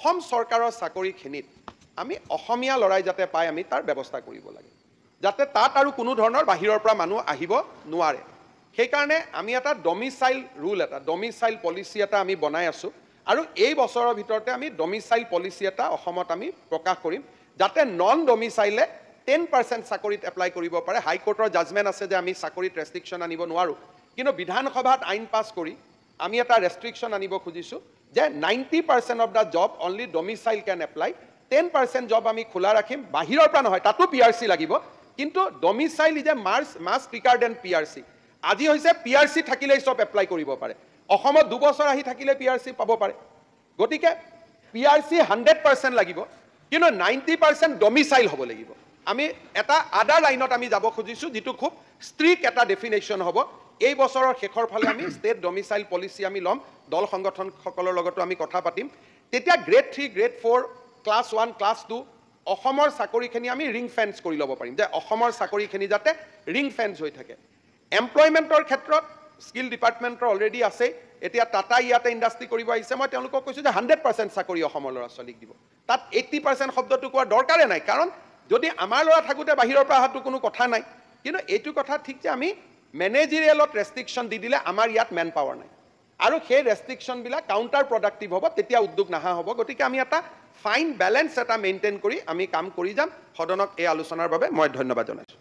অসম চৰকাৰৰ চাকৰিখিনিত আমি অসমীয়া লৰাই যাতে পায় আমি তাৰ ব্যৱস্থা কৰিব লাগে যাতে তাত আৰু কোনো ধৰণৰ বাহিৰৰ পৰা মানুহ আহিব নোৱাৰে সেইকাৰণে আমি এটা ডমিচাইল ৰুল এটা ডমিচাইল পলিচি এটা আমি বনাই আছোঁ আৰু এই বছৰৰ ভিতৰতে আমি ডমিচাইল পলিচি এটা অসমত আমি প্ৰকাশ কৰিম যাতে নন ডমিচাইলে 10% চাকৰিত এপ্লাই কৰিব পাৰে হাইকোৰ্টৰ জাজমেণ্ট আছে যে আমি চাকৰিত ৰেষ্ট্ৰিকশ্যন আনিব নোৱাৰোঁ কিন্তু বিধানসভাত আইন পাছ কৰি আমি এটা ৰেষ্ট্ৰিকশ্যন আনিব খুজিছোঁ যে 90% of the job only domicile can apply 10% job আমি খোলা ৰাখিম বাহিৰৰ পৰা নহয় তাতো PRC লাগিব কিন্তু domicile is a must speaker then PRC আজি হৈছে PRC থাকিলেই সব এপ্লাই কৰিব পাৰে অসমত 2 বছৰ আহি থাকিলে PRC পাব পাৰে গতিকে PRC 100% লাগিব কিন্তু 90% ডমিচাইল হ'ব লাগিব আমি এটা আদাৰ লাইনত আমি যাব খুজিছোঁ যেটো খুব ষ্ট্ৰিক্ট এটা ডেফিনেশ্যন হ'ব এই বছৰৰ শেষৰ ফালে আমি ষ্টেট ডমিচাইল পলিচি আমি লম দল সংগঠনসকলৰ লগতো আমি কথা পাতিম তেতিয়া গ্ৰেড 3 গ্ৰেড 4 ক্লাছ 1 ক্লাছ 2 অসমৰ চাকৰিখিনি আমি ৰিং ফেন্স কৰি ল'ব পাৰিম যে অসমৰ চাকৰিখিনি যাতে ৰিং ফেন্স হৈ থাকে এমপ্লয়মেন্টৰ ক্ষেত্ৰত স্কিল ডিপাৰ্টমেন্টৰ অলৰেডি আছে এতিয়া টাটা ইয়াতে ইণ্ডাষ্ট্ৰি কৰিব আহিছে মই তেওঁলোকক কৈছোঁ যে 100% চাকৰি অসমৰ ল'ৰা ছোৱালীক দিব তাত 80% শব্দটো কোৱাৰ দৰকাৰে নাই কাৰণ যদি আমাৰ ল'ৰা থাকোঁতে বাহিৰৰ পৰা অহাটো কোনো কথা নাই কিন্তু এইটো কথা ঠিক যে আমি মেনেজেৰিয়েলত ৰেষ্ট্ৰিকশ্যন দি দিলে আমাৰ ইয়াত মেন পাৱাৰ নাই আৰু সেই ৰেষ্ট্ৰিকশ্যনবিলাক কাউণ্টাৰ প্ৰডাক্টিভ হ'ব তেতিয়া উদ্যোগ নাহা হ'ব গতিকে আমি এটা ফাইন বেলেঞ্চ এটা মেইনটেইন কৰি আমি কাম কৰি যাম সদনক এই আলোচনাৰ বাবে মই ধন্যবাদ জনাইছোঁ